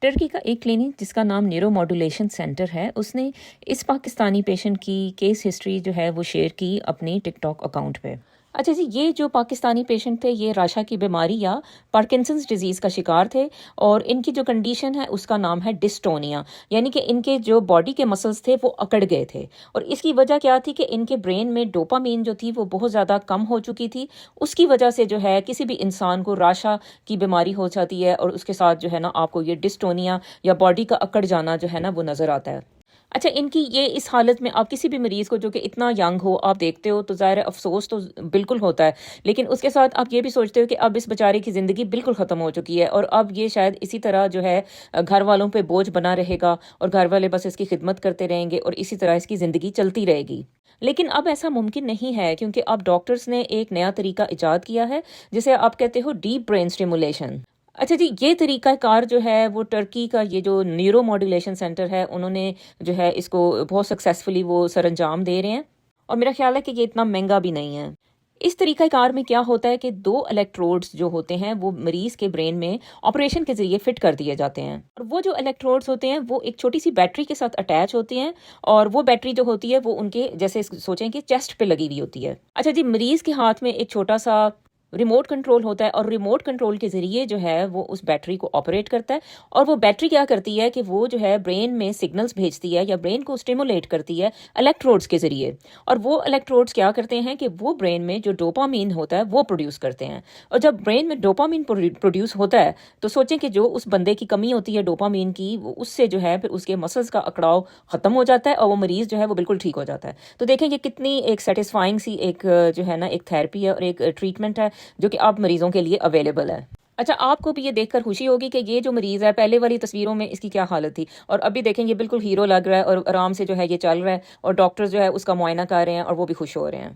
Turkey का एक clinic जिसका नाम न्यूरोमॉड्यूलेशन सेंटर है, उसने इस पाकिस्तानी पेशेंट की केस हिस्ट्री जो है वो शेयर की अपनी टिकटॉक अकाउंट पे। अच्छा जी, ये जो पाकिस्तानी पेशेंट थे ये राशा की बीमारी या पार्किंसंस डिजीज़ का शिकार थे और इनकी जो कंडीशन है उसका नाम है डिस्टोनिया। यानी कि इनके जो बॉडी के मसल्स थे वो अकड़ गए थे और इसकी वजह क्या थी कि इनके ब्रेन में डोपामीन जो थी वो बहुत ज़्यादा कम हो चुकी थी। उसकी वजह से जो है किसी भी इंसान को राशा की बीमारी हो जाती है और उसके साथ जो है ना आपको ये डिस्टोनिया या बॉडी का अकड़ जाना जो है ना वो नज़र आता है। अच्छा, इनकी ये इस हालत में आप किसी भी मरीज़ को जो कि इतना यंग हो आप देखते हो तो ज़ाहिर है अफ़सोस तो बिल्कुल होता है। लेकिन उसके साथ आप ये भी सोचते हो कि अब इस बेचारे की ज़िंदगी बिल्कुल ख़त्म हो चुकी है और अब ये शायद इसी तरह जो है घर वालों पे बोझ बना रहेगा और घर वाले बस इसकी खिदमत करते रहेंगे और इसी तरह इसकी ज़िंदगी चलती रहेगी। लेकिन अब ऐसा मुमकिन नहीं है क्योंकि अब डॉक्टर्स ने एक नया तरीका इजाद किया है जिसे आप कहते हो डीप ब्रेन स्टिमुलेशन। अच्छा जी, ये तरीक़ाकार जो है वो टर्की का ये जो न्यूरो मॉड्यूलेशन सेंटर है उन्होंने जो है इसको बहुत सक्सेसफुली वो सरअंजाम दे रहे हैं और मेरा ख़्याल है कि ये इतना महंगा भी नहीं है। इस तरीक़ाकार में क्या होता है कि 2 इलेक्ट्रोड्स जो होते हैं वो मरीज़ के ब्रेन में ऑपरेशन के ज़रिए फ़िट कर दिए जाते हैं और वो जो इलेक्ट्रोड्स होते हैं वो एक छोटी-सी बैटरी के साथ अटैच होती हैं और वो बैटरी जो होती है वो उनके जैसे सोचें कि चेस्ट पे लगी हुई होती है। अच्छा जी, मरीज़ के हाथ में एक छोटा-सा रिमोट कंट्रोल होता है और रिमोट कंट्रोल के ज़रिए जो है वो उस बैटरी को ऑपरेट करता है और वो बैटरी क्या करती है कि वो जो है ब्रेन में सिग्नल्स भेजती है या ब्रेन को स्टिमुलेट करती है इलेक्ट्रोड्स के ज़रिए। और वो इलेक्ट्रोड्स क्या करते हैं कि वो ब्रेन में जो डोपामीन होता है वो प्रोड्यूस करते हैं और जब ब्रेन में डोपामीन प्रोड्यूस होता है तो सोचें कि जो उस बंदे की कमी होती है डोपामीन की, वो उससे जो है फिर उसके मसल्स का अकड़ाव ख़त्म हो जाता है और वो मरीज़ जो है वो बिल्कुल ठीक हो जाता है। तो देखें ये कितनी एक सेटिस्फाइंग सी एक जो है ना एक थेरेपी है और एक ट्रीटमेंट है जो कि अब मरीजों के लिए अवेलेबल है। अच्छा, आपको भी ये देखकर खुशी होगी कि ये जो मरीज़ है पहले वाली तस्वीरों में इसकी क्या हालत थी और अभी देखें ये बिल्कुल हीरो लग रहा है और आराम से जो है ये चल रहा है और डॉक्टर्स जो है उसका मुआयना कर रहे हैं और वो भी खुश हो रहे हैं।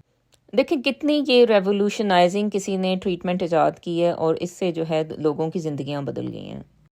देखें कितनी ये रेवोल्यूशनाइजिंग किसी ने ट्रीटमेंट इजाद की है और इससे जो है लोगों की ज़िंदगियाँ बदल गई हैं।